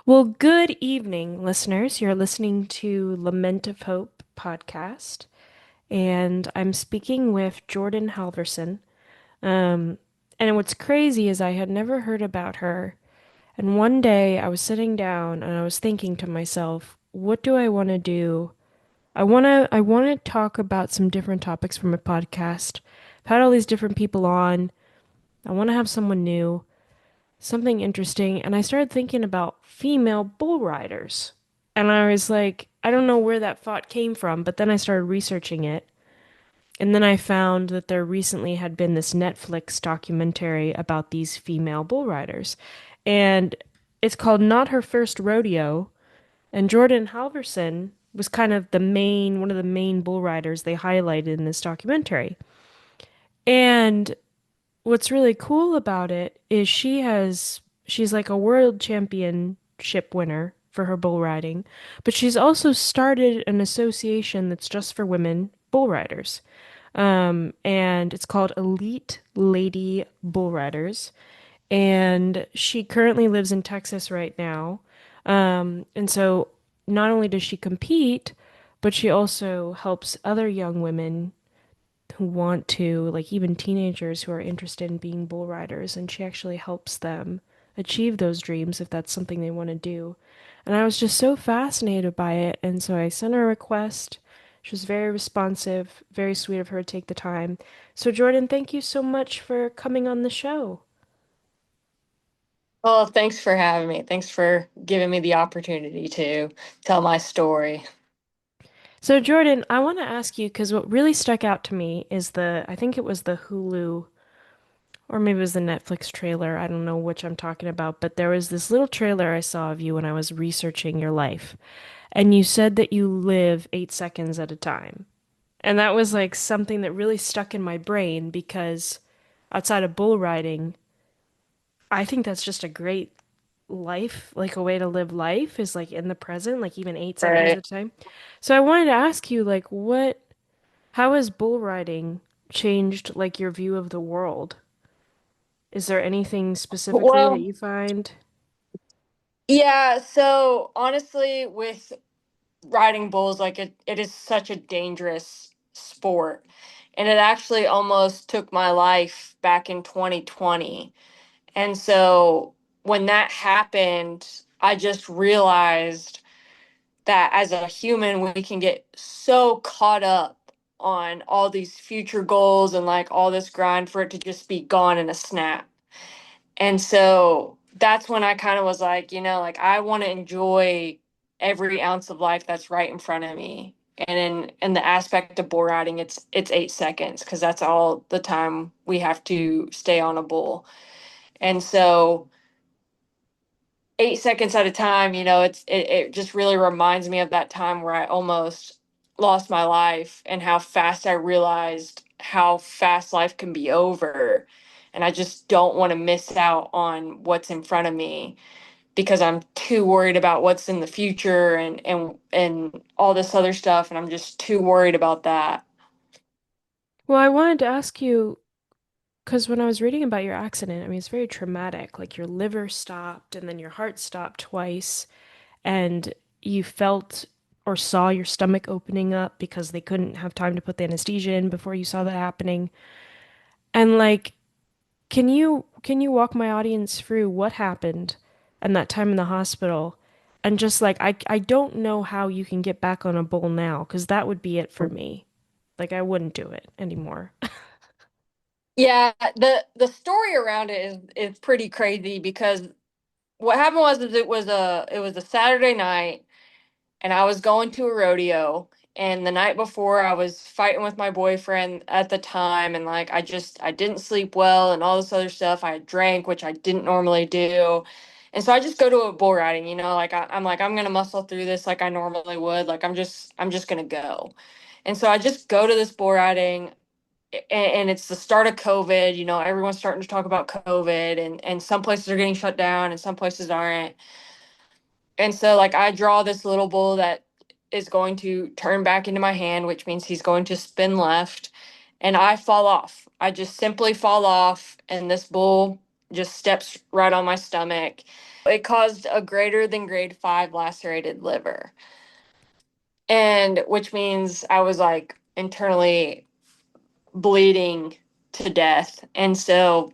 Well, good evening, listeners. You're listening to Lament of Hope podcast, and I'm speaking with Jorden Halvorsen. Um, and what's crazy is I had never heard about her. And one day I was sitting down and I was thinking to myself, what do I want to do? I want to talk about some different topics from a podcast. I've had all these different people on. I want to have someone new, something interesting, and I started thinking about female bull riders. And I was like, I don't know where that thought came from, but then I started researching it. And then I found that there recently had been this Netflix documentary about these female bull riders. And it's called Not Her First Rodeo. And Jorden Halvorsen was kind of one of the main bull riders they highlighted in this documentary. And what's really cool about it is she's like a world championship winner for her bull riding, but she's also started an association that's just for women bull riders. And it's called Elite Lady Bull Riders. And she currently lives in Texas right now. And so not only does she compete, but she also helps other young women who want to, like even teenagers who are interested in being bull riders, and she actually helps them achieve those dreams if that's something they want to do. And I was just so fascinated by it, and so I sent her a request. She was very responsive, very sweet of her to take the time. So, Jorden, thank you so much for coming on the show. Well, thanks for having me. Thanks for giving me the opportunity to tell my story. So, Jorden, I want to ask you because what really stuck out to me is I think it was the Hulu or maybe it was the Netflix trailer. I don't know which I'm talking about, but there was this little trailer I saw of you when I was researching your life. And you said that you live 8 seconds at a time. And that was like something that really stuck in my brain because outside of bull riding, I think that's just a great life, like a way to live life is like in the present, like even 8 seconds Right. at a time. So I wanted to ask you, like, how has bull riding changed like your view of the world? Is there anything specifically that Well, you find? yeah, so honestly, with riding bulls, like it is such a dangerous sport. And it actually almost took my life back in 2020. And so when that happened, I just realized that as a human we can get so caught up on all these future goals and like all this grind for it to just be gone in a snap. And so that's when I kind of was like, like I want to enjoy every ounce of life that's right in front of me. And in the aspect of bull riding, it's 8 seconds because that's all the time we have to stay on a bull. And so 8 seconds at a time, it just really reminds me of that time where I almost lost my life and how fast I realized how fast life can be over. And I just don't want to miss out on what's in front of me because I'm too worried about what's in the future and all this other stuff, and I'm just too worried about that. Well, I wanted to ask you because when I was reading about your accident, I mean, it's very traumatic. Like your liver stopped and then your heart stopped twice, and you felt or saw your stomach opening up because they couldn't have time to put the anesthesia in before you saw that happening. And like, can you walk my audience through what happened and that time in the hospital? And just like I don't know how you can get back on a bull now because that would be it for me. Like I wouldn't do it anymore. Yeah, the story around it is pretty crazy because what happened was is it was a Saturday night and I was going to a rodeo. And the night before, I was fighting with my boyfriend at the time, and like I didn't sleep well, and all this other stuff. I drank, which I didn't normally do, and so I just go to a bull riding. Like I'm like I'm gonna muscle through this like I normally would. Like I'm just gonna go, and so I just go to this bull riding. And it's the start of COVID. Everyone's starting to talk about COVID, and some places are getting shut down, and some places aren't. And so like I draw this little bull that is going to turn back into my hand, which means he's going to spin left, and I fall off. I just simply fall off, and this bull just steps right on my stomach. It caused a greater than grade 5 lacerated liver. And which means I was like internally bleeding to death. And so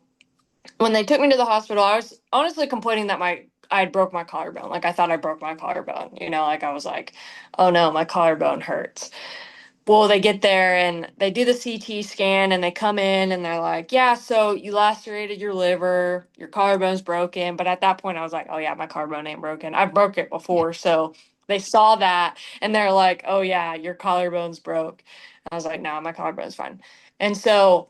when they took me to the hospital, I was honestly complaining that my I had broke my collarbone. Like I thought I broke my collarbone. Like I was like, oh no, my collarbone hurts. Well, they get there and they do the CT scan and they come in and they're like, yeah, so you lacerated your liver, your collarbone's broken. But at that point, I was like, oh yeah, my collarbone ain't broken. I broke it before. So they saw that and they're like, oh yeah, your collarbone's broke. I was like, no, my collarbone's fine. And so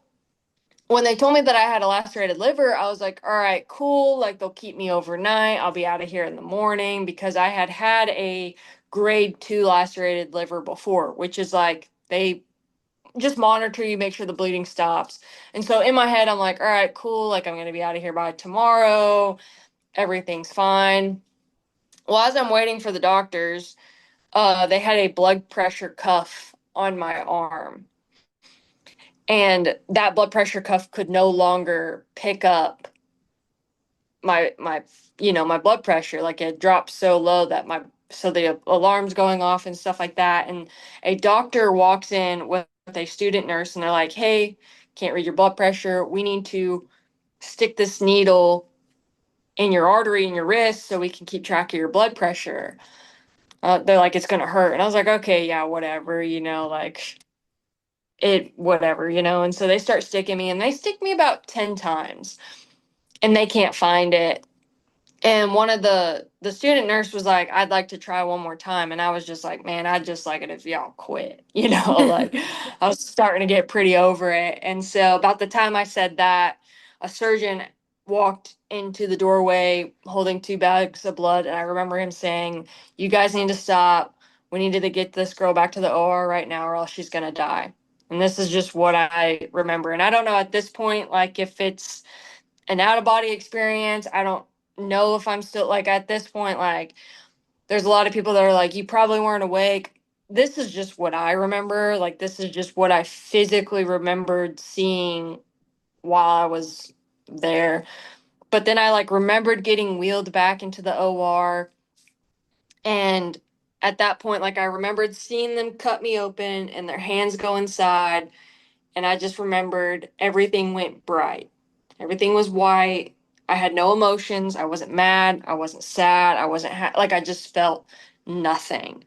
when they told me that I had a lacerated liver, I was like, all right, cool. Like they'll keep me overnight. I'll be out of here in the morning because I had had a grade 2 lacerated liver before, which is like they just monitor you, make sure the bleeding stops. And so in my head, I'm like, all right, cool. Like I'm going to be out of here by tomorrow. Everything's fine. Well, as I'm waiting for the doctors, they had a blood pressure cuff on my arm. And that blood pressure cuff could no longer pick up my blood pressure. Like it dropped so low that my so the alarm's going off and stuff like that. And a doctor walks in with a student nurse and they're like, hey, can't read your blood pressure, we need to stick this needle in your artery in your wrist so we can keep track of your blood pressure. They're like, it's gonna hurt. And I was like, okay, yeah, whatever, like it whatever, and so they start sticking me and they stick me about 10 times and they can't find it. And one of the student nurse was like, I'd like to try one more time. And I was just like, man, I'd just like it if y'all quit. Like I was starting to get pretty over it. And so about the time I said that, a surgeon walked into the doorway holding 2 bags of blood. And I remember him saying, you guys need to stop. We need to get this girl back to the OR right now or else she's going to die. And this is just what I remember. And I don't know at this point, like if it's an out of body experience. I don't know if I'm still like at this point, like there's a lot of people that are like, you probably weren't awake. This is just what I remember. Like this is just what I physically remembered seeing while I was there. But then I like remembered getting wheeled back into the OR. And at that point, like I remembered seeing them cut me open and their hands go inside. And I just remembered everything went bright. Everything was white. I had no emotions. I wasn't mad. I wasn't sad. I wasn't like I just felt nothing.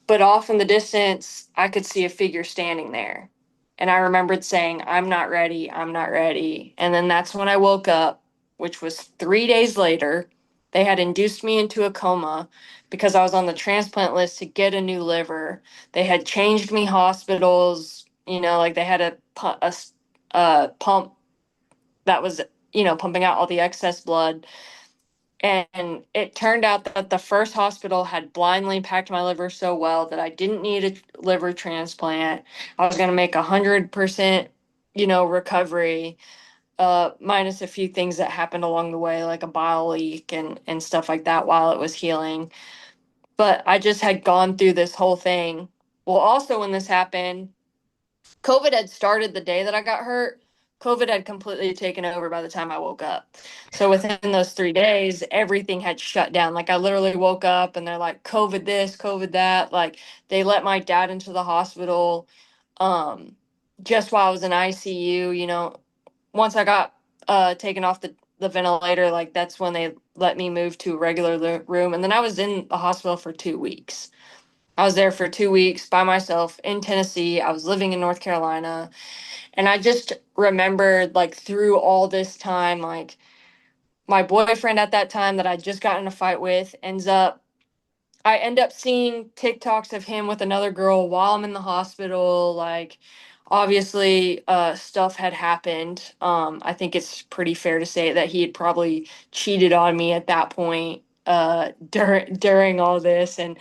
But off in the distance, I could see a figure standing there. And I remembered saying, I'm not ready. I'm not ready. And then that's when I woke up, which was 3 days later. They had induced me into a coma because I was on the transplant list to get a new liver. They had changed me hospitals, like they had a pump that was, pumping out all the excess blood. And it turned out that the first hospital had blindly packed my liver so well that I didn't need a liver transplant. I was going to make 100%, recovery, minus a few things that happened along the way, like a bile leak and stuff like that while it was healing. But I just had gone through this whole thing. Well, also when this happened, COVID had started the day that I got hurt. COVID had completely taken over by the time I woke up. So within those 3 days, everything had shut down. Like I literally woke up and they're like, COVID this, COVID that. Like they let my dad into the hospital just while I was in ICU. Once I got taken off the ventilator, like that's when they let me move to a regular room. And then I was in the hospital for 2 weeks. I was there for 2 weeks by myself in Tennessee. I was living in North Carolina. And I just remembered, like, through all this time, like, my boyfriend at that time that I just got in a fight with I end up seeing TikToks of him with another girl while I'm in the hospital. Like, obviously, stuff had happened. I think it's pretty fair to say that he had probably cheated on me at that point during all this. And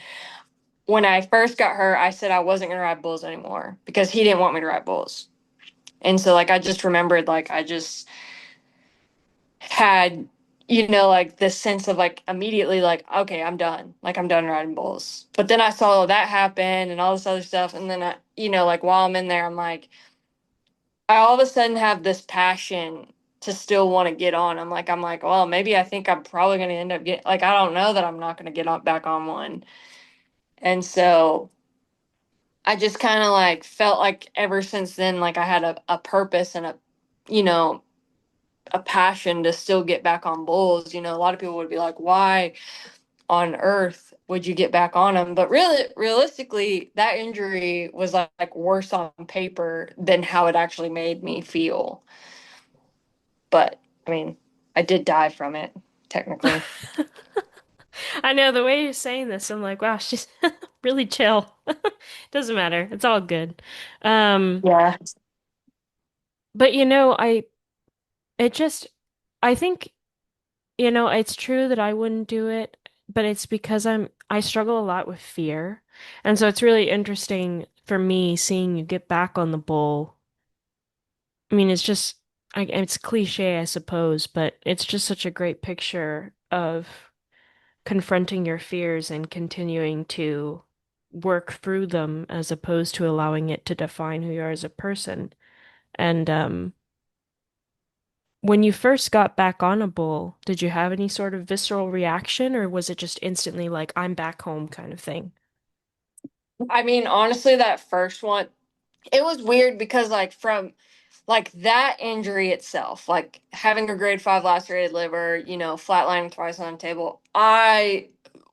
when I first got hurt, I said I wasn't going to ride bulls anymore because he didn't want me to ride bulls. And so, like, I just remembered, like, I just had, like this sense of like immediately, like, okay, I'm done. Like, I'm done riding bulls. But then I saw that happen and all this other stuff. And then, like, while I'm in there, I'm like, I all of a sudden have this passion to still want to get on. I'm like, well, maybe I think I'm probably going to end up getting, like, I don't know that I'm not going to get on back on one. And so I just kind of like felt like ever since then, like I had a purpose and a, you know, a passion to still get back on bulls. A lot of people would be like, why on earth would you get back on them? But really, realistically, that injury was like worse on paper than how it actually made me feel. But I mean, I did die from it, technically. I know the way you're saying this, I'm like, wow, she's really chill. Doesn't matter. It's all good. Um, Yeah. but it just, I think, it's true that I wouldn't do it, but it's because I struggle a lot with fear. And so it's really interesting for me seeing you get back on the bull. I mean, it's cliche, I suppose, but it's just such a great picture of confronting your fears and continuing to work through them as opposed to allowing it to define who you are as a person. And when you first got back on a bull, did you have any sort of visceral reaction, or was it just instantly like, I'm back home kind of thing? I mean, honestly, that first one, it was weird because like from like that injury itself, like having a grade 5 lacerated liver, flatlining twice on the table, I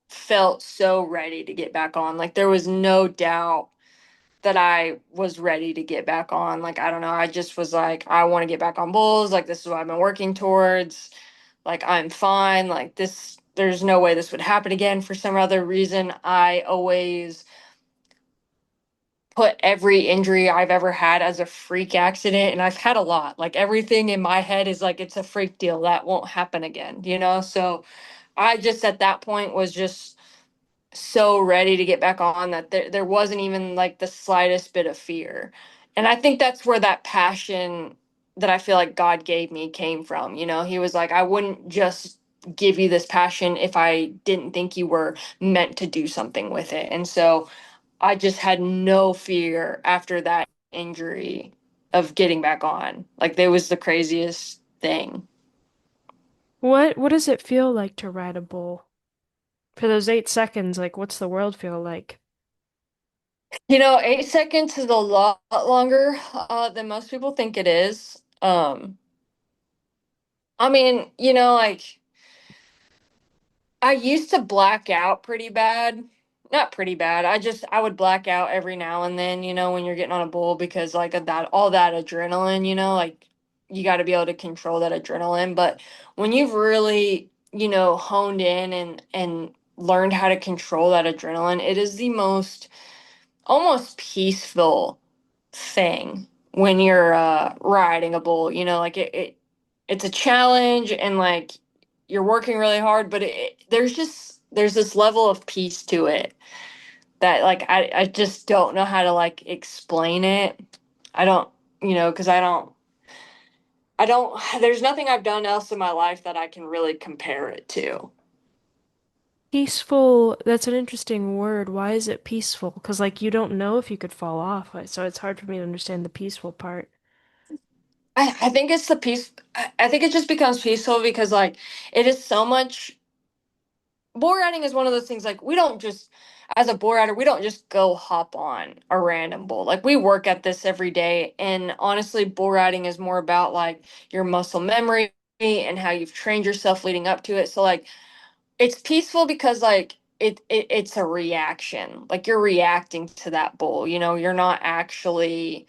felt so ready to get back on. Like there was no doubt that I was ready to get back on. Like I don't know, I just was like, I want to get back on bulls. Like this is what I've been working towards. Like I'm fine. Like this, there's no way this would happen again. For some other reason, I always put every injury I've ever had as a freak accident, and I've had a lot. Like everything in my head is like it's a freak deal that won't happen again. So I just at that point was just so ready to get back on that there wasn't even like the slightest bit of fear. And I think that's where that passion that I feel like God gave me came from. He was like, I wouldn't just give you this passion if I didn't think you were meant to do something with it. And so I just had no fear after that injury of getting back on. Like it was the craziest thing. What does it feel like to ride a bull? For those 8 seconds, like what's the world feel like? 8 seconds is a lot longer than most people think it is. I mean, like I used to black out pretty bad. Not pretty bad. I would black out every now and then, when you're getting on a bull because like of that all that adrenaline, like you got to be able to control that adrenaline. But when you've really, honed in and learned how to control that adrenaline, it is the most almost peaceful thing when you're riding a bull. Like it's a challenge and like you're working really hard, but there's this level of peace to it that like I just don't know how to like explain it. I don't, because I don't there's nothing I've done else in my life that I can really compare it to. Peaceful, that's an interesting word. Why is it peaceful? Because like you don't know if you could fall off, so it's hard for me to understand the peaceful part. I think it's the peace. I think it just becomes peaceful because like it is so much. Bull riding is one of those things like we don't just as a bull rider we don't just go hop on a random bull. Like we work at this every day, and honestly bull riding is more about like your muscle memory and how you've trained yourself leading up to it. So like it's peaceful because like it's a reaction. Like you're reacting to that bull. You're not actually,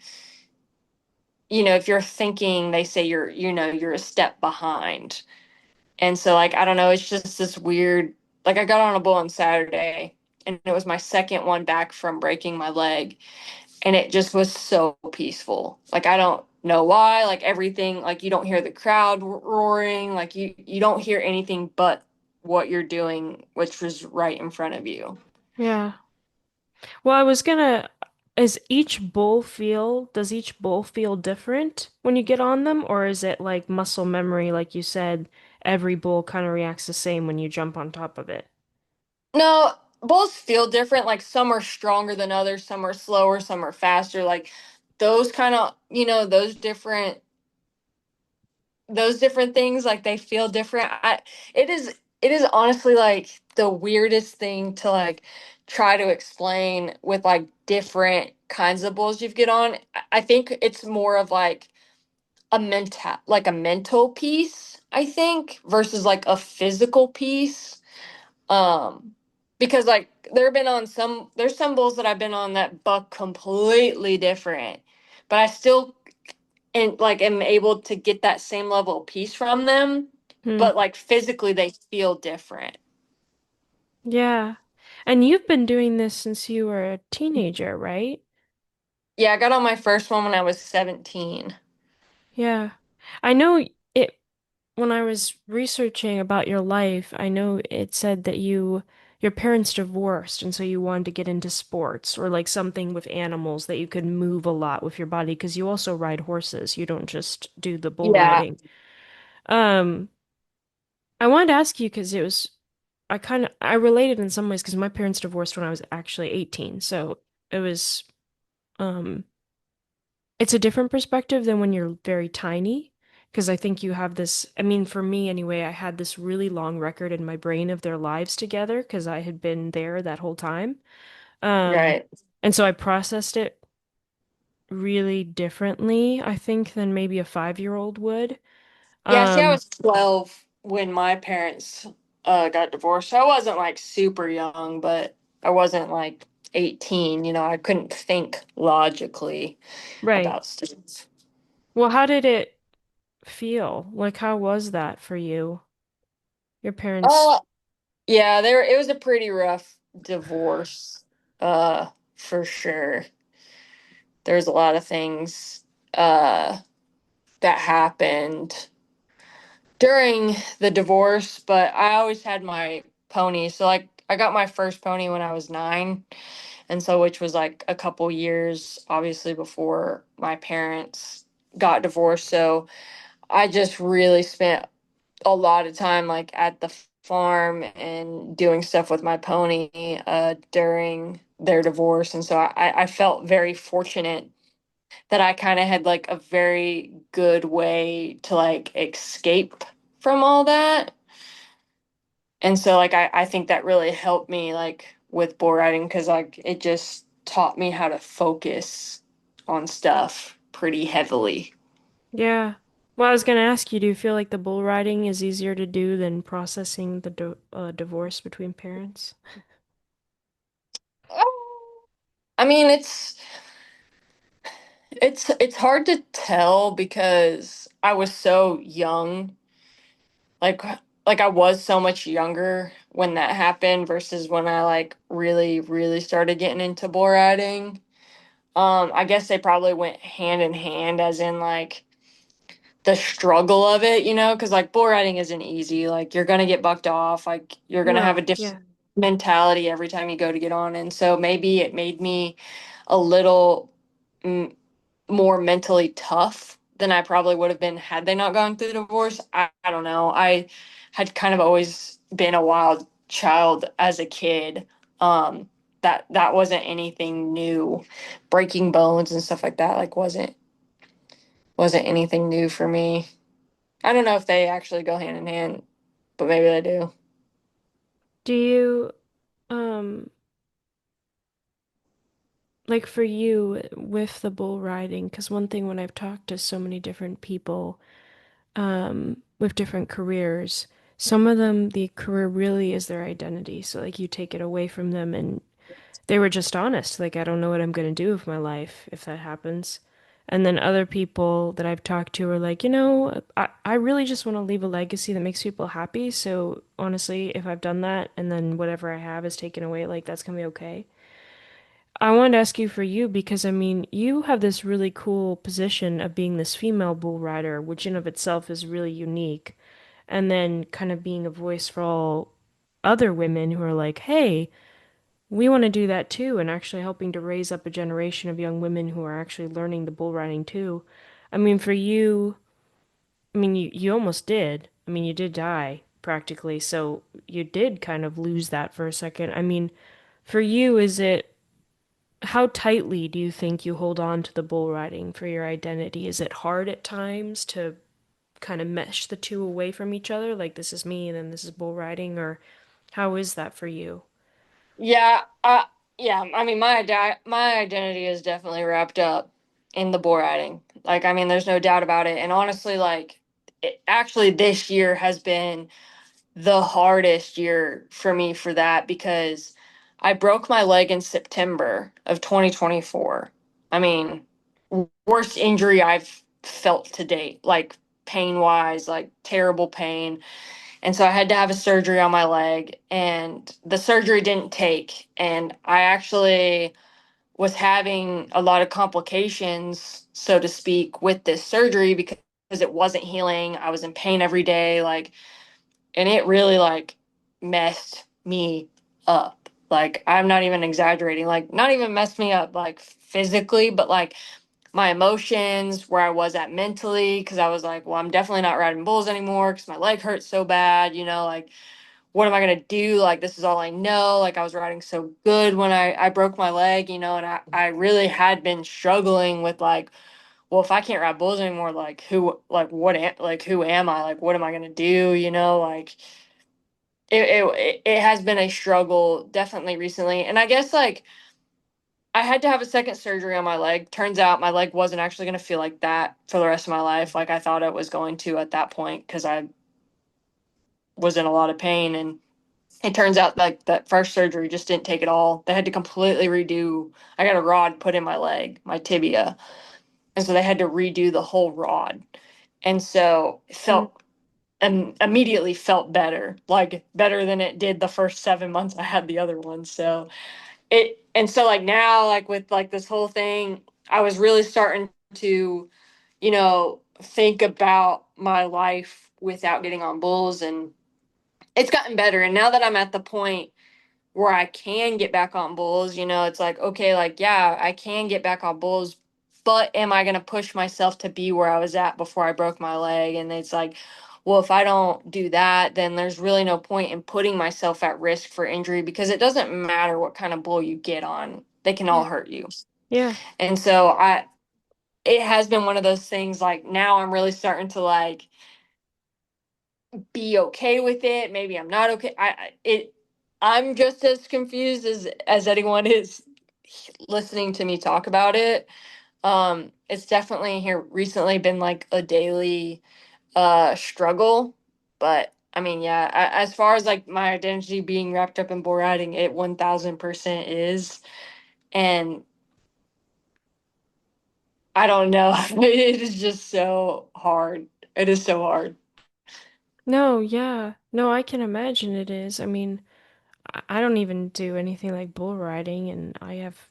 if you're thinking, they say you're a step behind. And so like I don't know, it's just this weird, like I got on a bull on Saturday and it was my second one back from breaking my leg, and it just was so peaceful. Like I don't know why, like everything, like you don't hear the crowd roaring, like you don't hear anything but what you're doing, which was right in front of you. Yeah. Well, does each bull feel different when you get on them, or is it like muscle memory, like you said, every bull kind of reacts the same when you jump on top of it? No, bulls feel different. Like some are stronger than others, some are slower, some are faster. Like those kind of, those different those different things, like they feel different. It is honestly like the weirdest thing to like try to explain with like different kinds of bulls you get on. I think it's more of like a mental piece, I think, versus like a physical piece. Um because like there's some bulls that I've been on that buck completely different, but I still and like am able to get that same level of peace from them, Hmm. but like physically they feel different. Yeah. And you've been doing this since you were a teenager, right? Yeah, I got on my first one when I was 17. Yeah. I know it when I was researching about your life, I know it said that your parents divorced and so you wanted to get into sports or like something with animals that you could move a lot with your body because you also ride horses. You don't just do the bull Yeah, riding. Um, I wanted to ask you because I related in some ways because my parents divorced when I was actually 18. So it was um it's a different perspective than when you're very tiny, because I think you have this, I mean, for me anyway, I had this really long record in my brain of their lives together because I had been there that whole time. Um, right. and so I processed it really differently, I think, than maybe a 5-year-old would. Yeah, see, I Um, was 12 when my parents got divorced. I wasn't like super young, but I wasn't like 18. I couldn't think logically right. about stuff. Well, how did it feel? Like, how was that for you? Your parents, Uh, yeah, it was a pretty rough divorce, for sure. There's a lot of things uh that happened during the divorce, but I always had my pony. So like I got my first pony when I was 9, and so which was like a couple years obviously before my parents got divorced. So I just really spent a lot of time like at the farm and doing stuff with my pony during their divorce, and so I felt very fortunate that I kind of had like a very good way to like escape from all that. And so like I think that really helped me like with bull riding because like it just taught me how to focus on stuff pretty heavily. yeah. Well, I was gonna ask you, do you feel like the bull riding is easier to do than processing the divorce between parents? I mean, it's hard to tell because I was so young. Like like I was so much younger when that happened versus when I like really started getting into bull riding. I guess they probably went hand in hand as in like the struggle of it, because like bull riding isn't easy. Like you're gonna get bucked off, like you're gonna have a No, different yeah. mentality every time you go to get on. And so maybe it made me a little mm, more mentally tough than I probably would have been had they not gone through the divorce. I don't know. I had kind of always been a wild child as a kid. Um, that wasn't anything new. Breaking bones and stuff like that like wasn't anything new for me. I don't know if they actually go hand in hand, but maybe they do. Do you, um, like for you with the bull riding? Because one thing when I've talked to so many different people, with different careers, some of them, the career really is their identity. So like you take it away from them and they were just honest. Like, I don't know what I'm going to do with my life if that happens. And then other people that I've talked to are like, I really just want to leave a legacy that makes people happy. So honestly, if I've done that and then whatever I have is taken away, like that's going to be okay. I wanted to ask you for you because I mean, you have this really cool position of being this female bull rider, which in of itself is really unique. And then kind of being a voice for all other women who are like, hey, we want to do that too, and actually helping to raise up a generation of young women who are actually learning the bull riding too. I mean, for you, I mean, you almost did. I mean, you did die practically, so you did kind of lose that for a second. I mean, for you, how tightly do you think you hold on to the bull riding for your identity? Is it hard at times to kind of mesh the two away from each other? Like this is me and then this is bull riding, or how is that for you? Yeah, yeah. I mean, my identity is definitely wrapped up in the bull riding. Like, I mean, there's no doubt about it. And honestly, like, actually, this year has been the hardest year for me for that because I broke my leg in September of 2024. I mean, worst injury I've felt to date, like pain wise, like terrible pain. And so I had to have a surgery on my leg, and the surgery didn't take. And I actually was having a lot of complications, so to speak, with this surgery because it wasn't healing. I was in pain every day, like, and it really like messed me up. Like, I'm not even exaggerating, like, not even messed me up like physically, but like my emotions, where I was at mentally, because I was like, well, I'm definitely not riding bulls anymore because my leg hurts so bad, like, what am I gonna do? Like, this is all I know. Like, I was riding so good when I broke my leg, and I really had been struggling with like, well, if I can't ride bulls anymore, like who am I? Like, what am I gonna do? Like it has been a struggle definitely recently. And I guess like I had to have a second surgery on my leg. Turns out my leg wasn't actually going to feel like that for the rest of my life, like I thought it was going to at that point, because I was in a lot of pain. And it turns out like that first surgery just didn't take it all. They had to completely redo. I got a rod put in my leg, my tibia, and so they had to redo the whole rod. And so it Mm. felt and immediately felt better, like better than it did the first 7 months I had the other one. So like now, like with like this whole thing, I was really starting to, think about my life without getting on bulls, and it's gotten better. And now that I'm at the point where I can get back on bulls, it's like, okay, like, yeah, I can get back on bulls, but am I going to push myself to be where I was at before I broke my leg? And it's like, well, if I don't do that, then there's really no point in putting myself at risk for injury, because it doesn't matter what kind of bull you get on, they can all Yeah. hurt you. Yeah. And so it has been one of those things, like now I'm really starting to like be okay with it. Maybe I'm not okay. I'm just as confused as anyone is listening to me talk about it. It's definitely here recently been like a daily struggle, but I mean, yeah, as far as like my identity being wrapped up in bull riding, it 1000% is. And I don't know. It is just so hard. It is so hard. No, yeah. No, I can imagine it is. I mean, I don't even do anything like bull riding, and I have,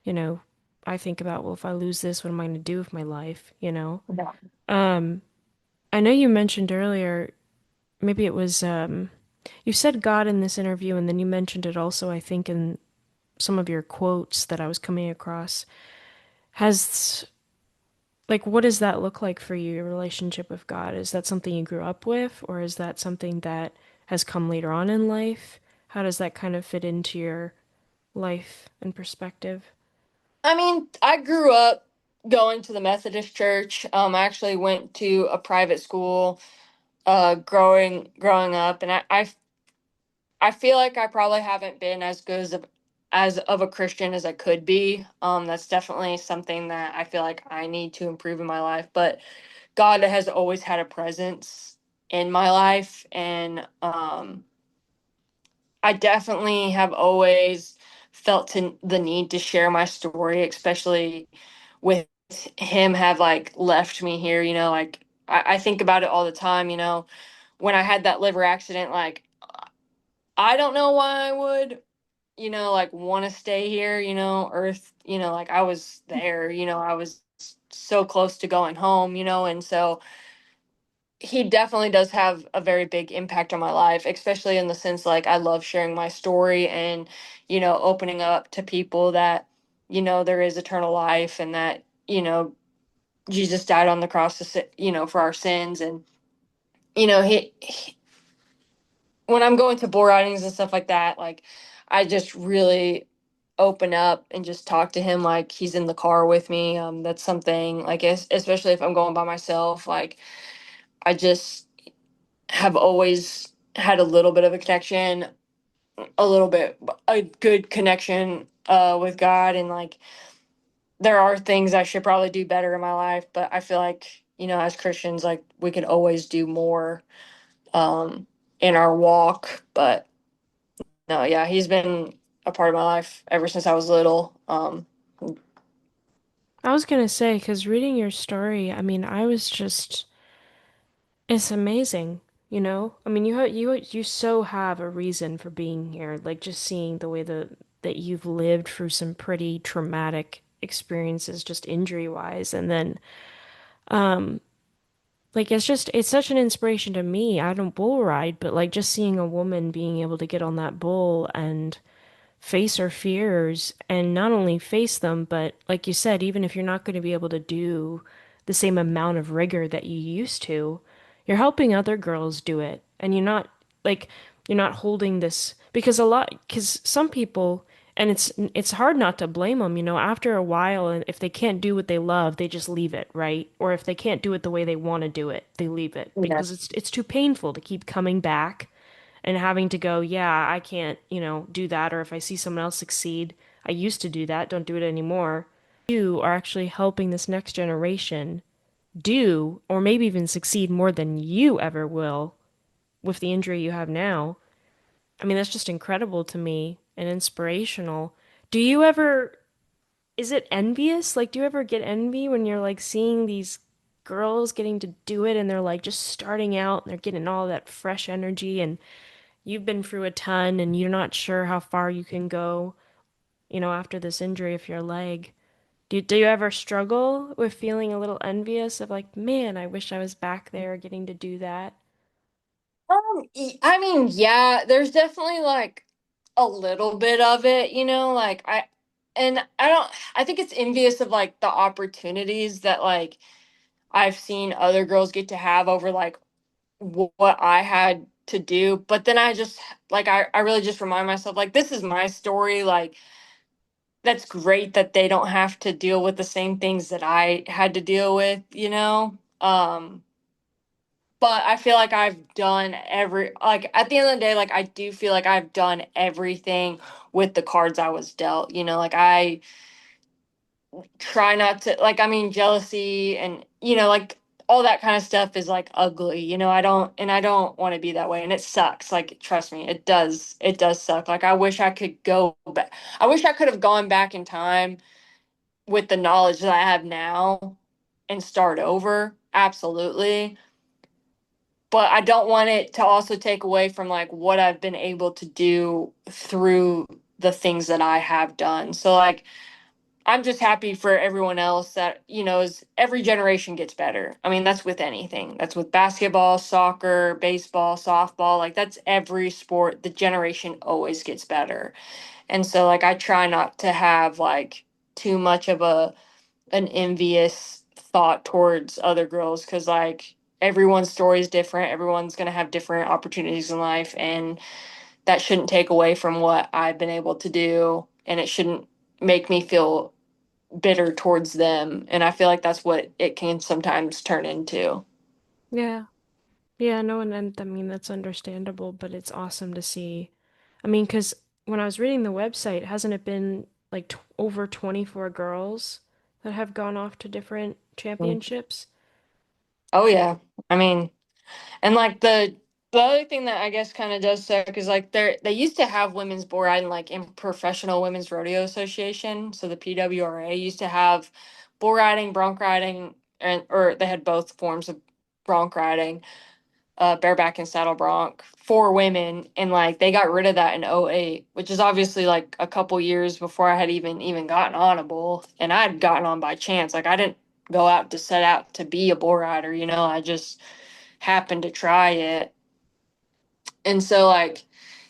you know, I think about, well, if I lose this, what am I going to do with my life? Yeah. Um, I know you mentioned earlier, maybe it was, you said God in this interview, and then you mentioned it also, I think, in some of your quotes that I was coming across. Has, like, what does that look like for you, your relationship with God? Is that something you grew up with, or is that something that has come later on in life? How does that kind of fit into your life and perspective? I mean, I grew up going to the Methodist church. I actually went to a private school growing up, and I feel like I probably haven't been as good as of a Christian as I could be. That's definitely something that I feel like I need to improve in my life. But God has always had a presence in my life, and I definitely have always felt the need to share my story, especially with him have like left me here. Like I think about it all the time. When I had that liver accident, like I don't know why I would, like want to stay here, Earth, like I was there, I was so close to going home, and so he definitely does have a very big impact on my life, especially in the sense like I love sharing my story and, opening up to people that, there is eternal life, and that, Jesus died on the cross for our sins. And, he when I'm going to bull ridings and stuff like that, like I just really open up and just talk to him like he's in the car with me. That's something like especially if I'm going by myself, like I just have always had a little bit of a connection, a little bit, a good connection with God. And like, there are things I should probably do better in my life, but I feel like, as Christians, like, we can always do more um, in our walk. But no, yeah, he's been a part of my life ever since I was little. I was gonna say, because reading your story, I mean, I was just, it's amazing, you know? I mean, you so have a reason for being here. Like just seeing the way that you've lived through some pretty traumatic experiences, just injury wise, and then like it's such an inspiration to me. I don't bull ride, but like just seeing a woman being able to get on that bull and face our fears and not only face them, but like you said, even if you're not going to be able to do the same amount of rigor that you used to, you're helping other girls do it. And like you're not holding this because some people and it's hard not to blame them, you know, after a while and if they can't do what they love, they just leave it, right? Or if they can't do it the way they want to do it, they leave it Yeah. because it's too painful to keep coming back and having to go, yeah, I can't, you know, do that. Or if I see someone else succeed, I used to do that, don't do it anymore. You are actually helping this next generation do, or maybe even succeed more than you ever will with the injury you have now. I mean, that's just incredible to me and inspirational. Do you ever, is it envious? Like, do you ever get envy when you're like seeing these girls getting to do it and they're like just starting out and they're getting all that fresh energy and you've been through a ton and you're not sure how far you can go, you know, after this injury of your leg. Do you ever struggle with feeling a little envious of like, man, I wish I was back there getting to do that? I mean, yeah, there's definitely like a little bit of it, like I think it's envious of like the opportunities that like I've seen other girls get to have over like what I had to do. But then I just like, I really just remind myself, like, this is my story. Like, that's great that they don't have to deal with the same things that I had to deal with, but I feel like I've done like at the end of the day, like I do feel like I've done everything with the cards I was dealt, like I try not to, like, I mean, jealousy and, like all that kind of stuff is like ugly, I don't want to be that way. And it sucks. Like, trust me, it does suck. Like, I wish I could go back. I wish I could have gone back in time with the knowledge that I have now and start over. Absolutely. But I don't want it to also take away from like what I've been able to do through the things that I have done. So like, I'm just happy for everyone else that, is every generation gets better. I mean, that's with anything. That's with basketball, soccer, baseball, softball. Like, that's every sport. The generation always gets better. And so like, I try not to have like too much of an envious thought towards other girls, because like everyone's story is different. Everyone's going to have different opportunities in life, and that shouldn't take away from what I've been able to do, and it shouldn't make me feel bitter towards them. And I feel like that's what it can sometimes turn into. Yeah. Yeah, no, and I mean, that's understandable, but it's awesome to see. I mean, because when I was reading the website, hasn't it been like t over 24 girls that have gone off to different championships? Oh yeah. I mean, and like the other thing that I guess kind of does suck is like they used to have women's bull riding like in Professional Women's Rodeo Association. So the PWRA used to have bull riding, bronc riding, and or they had both forms of bronc riding, bareback and saddle bronc for women, and like they got rid of that in '08, which is obviously like a couple years before I had even gotten on a bull, and I'd gotten on by chance. Like, I didn't go out to set out to be a bull rider, I just happened to try it. And so like,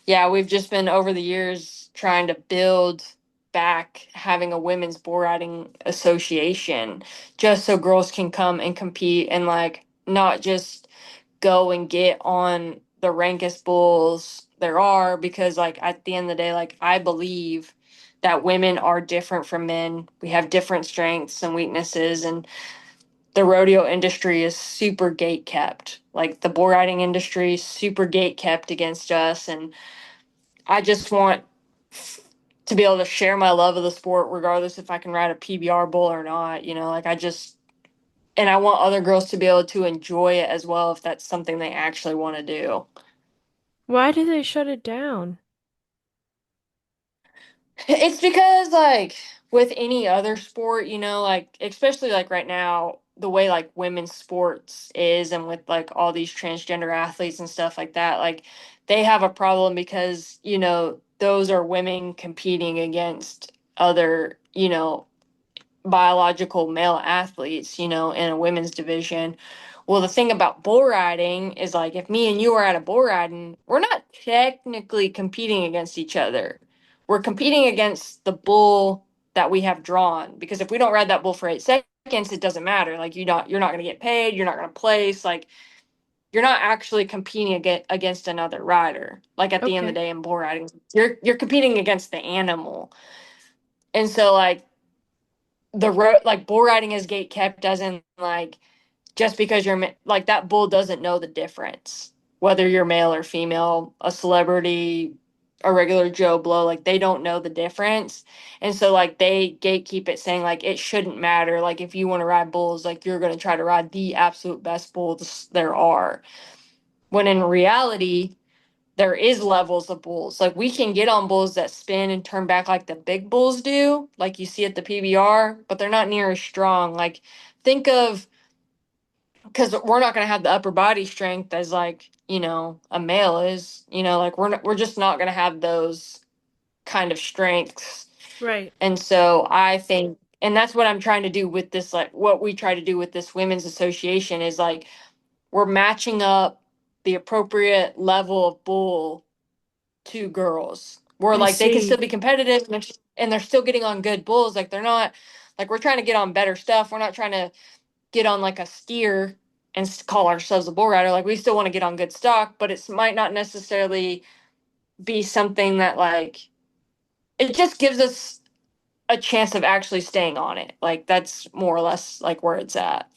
yeah, we've just been over the years trying to build back having a women's bull riding association, just so girls can come and compete, and like not just go and get on the rankest bulls there are, because like at the end of the day, like, I believe that women are different from men. We have different strengths and weaknesses, and the rodeo industry is super gate kept. Like the bull riding industry, super gate kept against us. And I just want to be able to share my love of the sport, regardless if I can ride a PBR bull or not. Like and I want other girls to be able to enjoy it as well if that's something they actually want to do. Why did they shut it down? It's because like with any other sport, like especially like right now, the way like women's sports is and with like all these transgender athletes and stuff like that, like they have a problem because, those are women competing against other, biological male athletes, in a women's division. Well, the thing about bull riding is like if me and you are at a bull riding, we're not technically competing against each other. We're competing against the bull that we have drawn because if we don't ride that bull for 8 seconds, it doesn't matter. Like you're not going to get paid, you're not going to place, like you're not actually competing against another rider. Like at the end of Okay. the day in bull riding, you're competing against the animal. And so like like bull riding is gate kept doesn't like just because like that bull doesn't know the difference whether you're male or female, a celebrity, a regular Joe Blow, like they don't know the difference. And so like they gatekeep it saying like it shouldn't matter. Like if you want to ride bulls, like you're gonna try to ride the absolute best bulls there are. When in reality, there is levels of bulls. Like we can get on bulls that spin and turn back like the big bulls do, like you see at the PBR, but they're not near as strong. Like think of because we're not going to have the upper body strength as like a male is. Like we're just not going to have those kind of strengths. Right. And so I think, and that's what I'm trying to do with this, like what we try to do with this women's association is like we're matching up the appropriate level of bull to girls where I like they can still see. be competitive and they're still getting on good bulls. Like they're not like we're trying to get on better stuff. We're not trying to get on like a steer and call ourselves a bull rider. Like we still want to get on good stock, but it might not necessarily be something that like it just gives us a chance of actually staying on it. Like that's more or less like where it's at.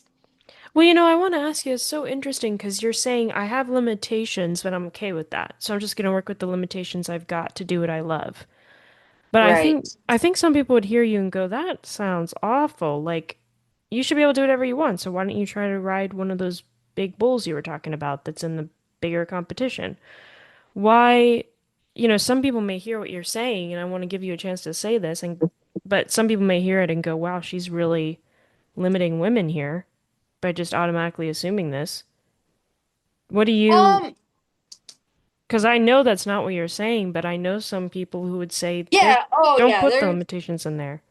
Well, I want to ask you, it's so interesting because you're saying I have limitations, but I'm okay with that. So I'm just going to work with the limitations I've got to do what I love. But I Right. think I think some people would hear you and go, "That sounds awful. Like you should be able to do whatever you want. So why don't you try to ride one of those big bulls you were talking about that's in the bigger competition?" Why, some people may hear what you're saying, and I want to give you a chance to say this, but some people may hear it and go, "Wow, she's really limiting women here by just automatically assuming this." What do you, Um. because I know that's not what you're saying, but I know some people who would say, Yeah. Oh, don't yeah. put the There's. limitations in there.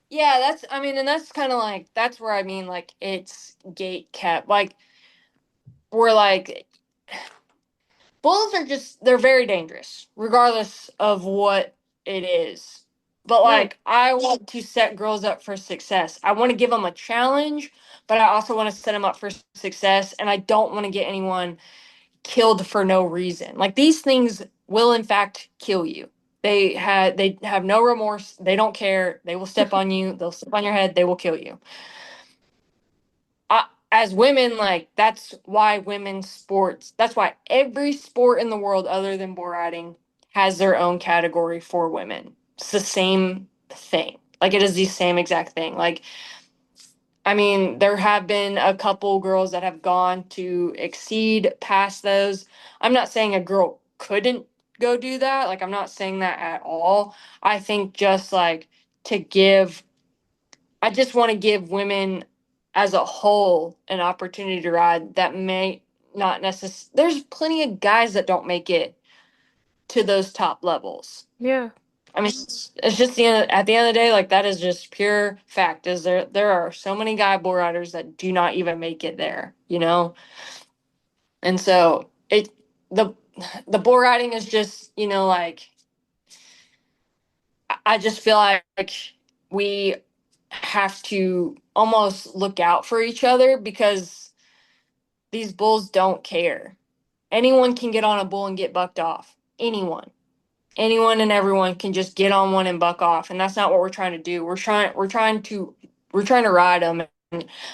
Yeah. That's. I mean, and that's kind of like that's where I mean like it's gate kept. Like we're like bulls are just they're very dangerous, regardless of what it is. But Right. like I want to set girls up for success. I want to give them a challenge, but I also want to set them up for success. And I don't want to get anyone killed for no reason. Like these things will in fact kill you. They have no remorse. They don't care. They will step on you. They'll step on your head. They will kill you. As women, like that's why women's sports. That's why every sport in the world other than bull riding has their own category for women. It's the same thing. Like it is the same exact thing. Like I mean, there have been a couple girls that have gone to exceed past those. I'm not saying a girl couldn't go do that. Like I'm not saying that at all. I think just like to give I just want to give women as a whole an opportunity to ride that may not necessarily. There's plenty of guys that don't make it to those top levels. Yeah. I mean, it's just at the end of the day, like that is just pure fact. Is there are so many guy bull riders that do not even make it there, and so the the bull riding is just like I just feel like we have to almost look out for each other because these bulls don't care. Anyone can get on a bull and get bucked off. Anyone and everyone can just get on one and buck off, and that's not what we're trying to do. We're trying to ride them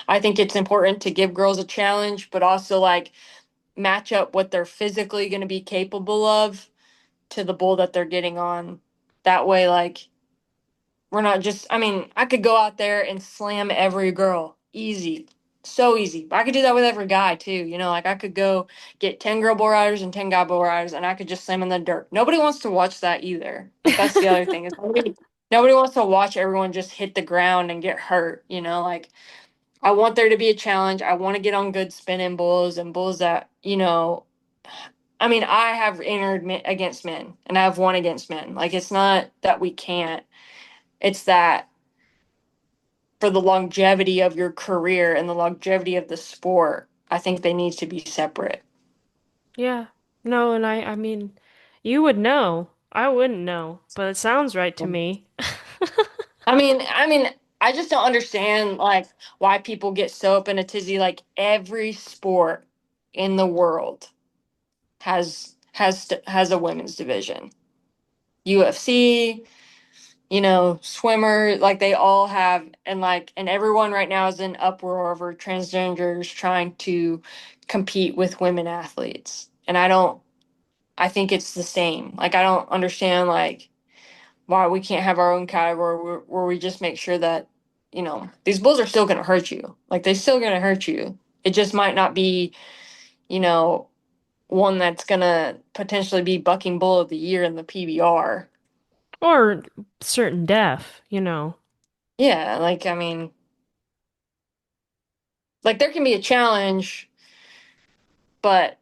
I think it's important to give girls a challenge, but also like match up what they're physically going to be capable of to the bull that they're getting on. That way, like, we're not just, I mean, I could go out there and slam every girl. Easy. So easy. But I could do that with every guy too. You know, like I could go get 10 girl bull riders and 10 guy bull riders and I could just slam in the dirt. Nobody wants to watch that either. Like that's the other thing is nobody wants to watch everyone just hit the ground and get hurt. You know, like I want there to be a challenge. I want to get on good spinning bulls and bulls that, you know, I mean, I have entered against men and I've won against men. Like it's not that we can't. It's that for the longevity of your career and the longevity of the sport, I think they need to be separate. Yeah. No, and I mean, you would know. I wouldn't know, but it sounds right to me. I mean, I just don't understand like why people get so up in a tizzy. Like every sport in the world has a women's division. UFC, you know, swimmer, like they all have, and everyone right now is in uproar over transgenders trying to compete with women athletes. And I think it's the same. Like I don't understand like why we can't have our own category where we just make sure that, you know, these bulls are still going to hurt you. Like they're still going to hurt you. It just might not be, you know, one that's going to potentially be bucking bull of the year in the PBR. Or certain death, you know. Yeah, like I mean, like there can be a challenge, but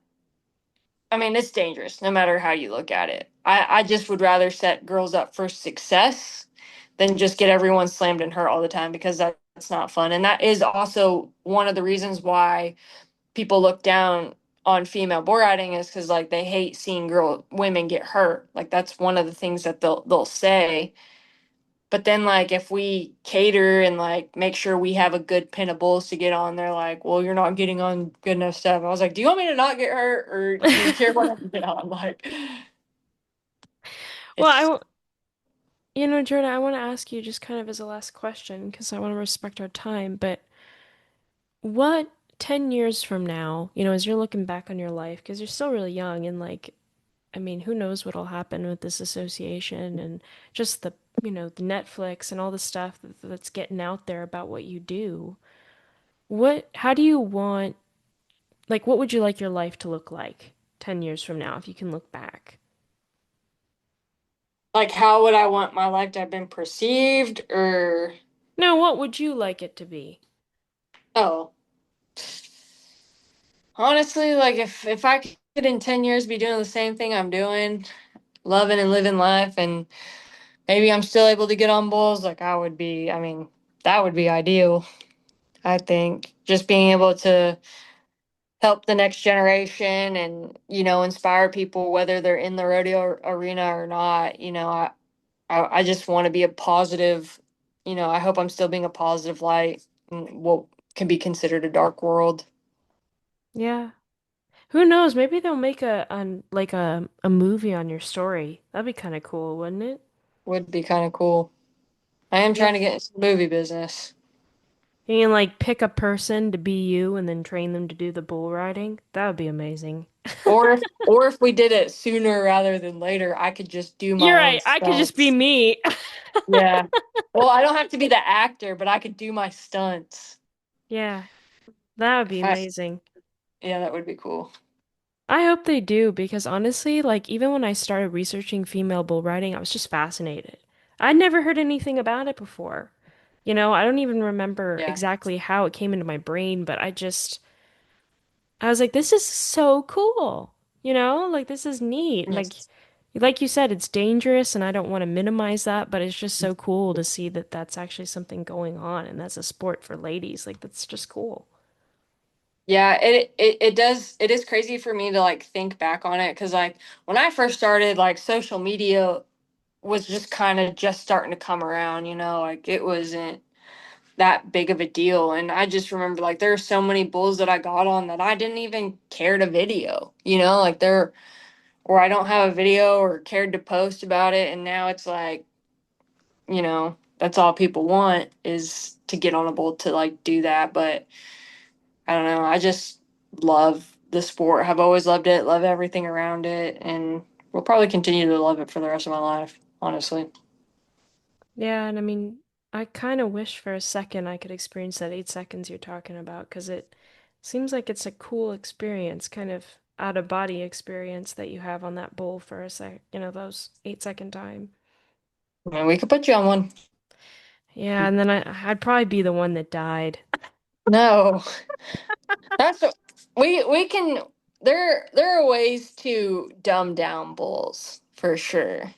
I mean, it's dangerous no matter how you look at it. I just would rather set girls up for success than just get everyone slammed and hurt all the time because that's not fun. And that is also one of the reasons why people look down on female bull riding is because like they hate seeing women get hurt. Like that's one of the things that they'll say. But then like if we cater and like make sure we have a good pin of bulls to get on, they're like, well, you're not getting on good enough stuff. I was like, do you want me to not get hurt or do you care what I get on? Like Well, it's you know, Jordan, I want to ask you just kind of as a last question because I want to respect our time, but what 10 years from now, you know, as you're looking back on your life, because you're still really young and like, I mean, who knows what'll happen with this association and just the, you know, the Netflix and all the stuff that's getting out there about what you do. How do you want, like, what would you like your life to look like 10 years from now if you can look back? like how would I want my life to have been perceived or No, what would you like it to be? oh, honestly, like if I could in 10 years be doing the same thing I'm doing, loving and living life and maybe I'm still able to get on bulls, like I would be, I mean, that would be ideal. I think just being able to help the next generation and, you know, inspire people, whether they're in the rodeo arena or not, you know, I just want to be a positive, you know, I hope I'm still being a positive light in what can be considered a dark world. Yeah. Who knows? Maybe they'll make like a movie on your story. That'd be kind of cool, wouldn't it? Would be kind of cool. I am Yeah. trying to get into the movie business. You can like pick a person to be you and then train them to do the bull riding. That would be amazing. Or if we did it sooner rather than later, I could just do You're my own right. I could just be stunts. me. Yeah. Well, I don't have to be the actor, but I could do my stunts. Yeah, that would be If I, amazing. yeah, that would be cool. I hope they do because honestly, like even when I started researching female bull riding, I was just fascinated. I'd never heard anything about it before. You know, I don't even remember Yeah. exactly how it came into my brain, but I was like, this is so cool. You know, like this is neat. And Yes. like you said, it's dangerous and I don't want to minimize that, but it's just so cool to see that that's actually something going on and that's a sport for ladies. Like that's just cool. Yeah, it is crazy for me to like think back on it because like when I first started, like social media was just kind of just starting to come around, you know, like it wasn't that big of a deal. And I just remember like there are so many bulls that I got on that I didn't even care to video, you know, like there or I don't have a video or cared to post about it. And now it's like, you know. that's all people want is to get on a boat to like do that. But I don't know. I just love the sport. Have always loved it. Love everything around it, and will probably continue to love it for the rest of my life. Honestly, Yeah, and I mean, I kind of wish for a second I could experience that 8 seconds you're talking about because it seems like it's a cool experience, kind of out of body experience that you have on that bowl for a sec, those 8 second time. I mean, we could put you on one. Yeah, and then I'd probably be the one that died. No, that's we can. There are ways to dumb down bulls for sure.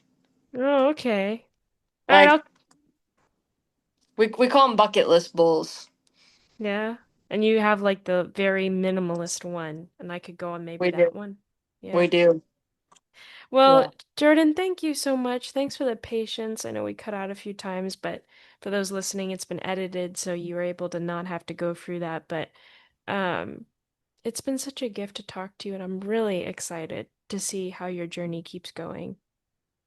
Oh, okay. All right, Like we call them bucket list bulls. yeah. And you have like the very minimalist one, and I could go on maybe We do. that one. We Yeah. do. Well, Yeah. Jordan, thank you so much. Thanks for the patience. I know we cut out a few times, but for those listening, it's been edited, so you were able to not have to go through that. But um, it's been such a gift to talk to you, and I'm really excited to see how your journey keeps going.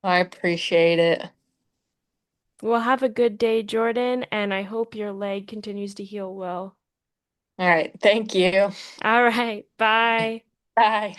I appreciate it. Well, have a good day, Jordan, and I hope your leg continues to heal well. All right. Thank you. All right, bye. Bye.